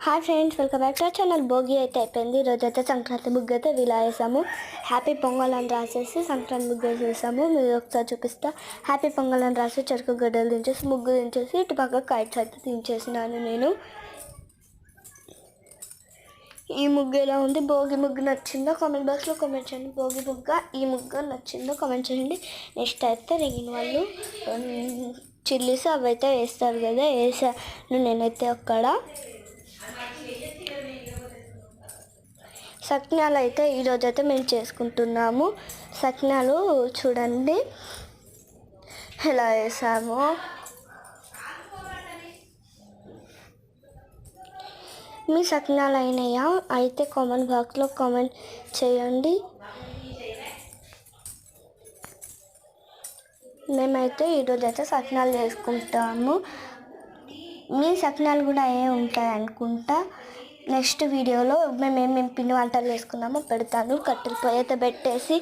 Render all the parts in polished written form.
Hi friends, welcome back to our channel. Bhogi అయితే అయిపోయింది. ఈరోజు అయితే సంక్రాంతి ముగ్గు అయితే ఇలా వేసాము. హ్యాపీ పొంగల్ అని రాసేసి సంక్రాంతి ముగ్గు వేసేసాము. మీరు ఒకసారి చూపిస్తా. హ్యాపీ పొంగల్ అని రాసి చెరుకు గడ్డలు దించేసి ముగ్గు దించేసి ఇటు పక్క కైట్స్ అయితే దించేసినాను నేను. ఈ ముగ్గు ఎలా ఉంది? భోగి ముగ్గు నచ్చిందో కామెంట్ బాక్స్లో కామెంట్ చేయండి. భోగి ముగ్గు ఈ ముగ్గు నచ్చిందో కామెంట్ చేయండి. నెక్స్ట్ అయితే రిగిన వాళ్ళు చిల్లీస్ అవి అయితే వేస్తారు కదా, వేసాను నేనైతే అక్కడ. సకినాలు అయితే ఈరోజు అయితే మేము చేసుకుంటున్నాము. సకినాలు చూడండి ఎలా వేసాము. మీ సకినాలు అయినాయా? అయితే కామెంట్ బాక్స్లో కామెంట్ చేయండి. మేమైతే ఈరోజు అయితే సకినాలు చేసుకుంటాము. మీ సకినాలు కూడా ఉంటాయి అనుకుంటా. నెక్స్ట్ వీడియోలో మేము పిండి వంటలు వేసుకున్నామో పెడతాను. కట్టెల పొయ్యి అయితే పెట్టేసి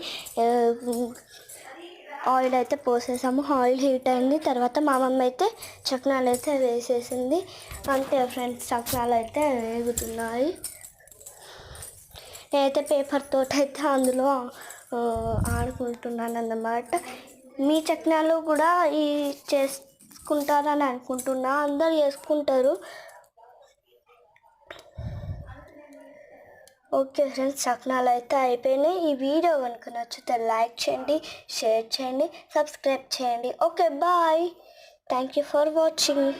ఆయిల్ అయితే పోసేసాము. ఆయిల్ హీట్ అయింది. తర్వాత మా మమ్మీ అయితే సకినాలు అయితే వేసేసింది. అంతే ఫ్రెండ్స్, సకినాలు అయితే వేగుతున్నాయి. నేనైతే పేపర్ తోటి అయితే అందులో ఆడుకుంటున్నాను అన్నమాట. మీ సకినాలు కూడా చేసుకుంటారని అనుకుంటున్నా. అందరు చేసుకుంటారు. ఓకే ఫ్రెండ్స్, సకినాలు అయితే అయిపోయినాయి. ఈ వీడియో కనుక నచ్చితే లైక్ చేయండి, షేర్ చేయండి, సబ్స్క్రైబ్ చేయండి. Okay, bye. Thank you for watching.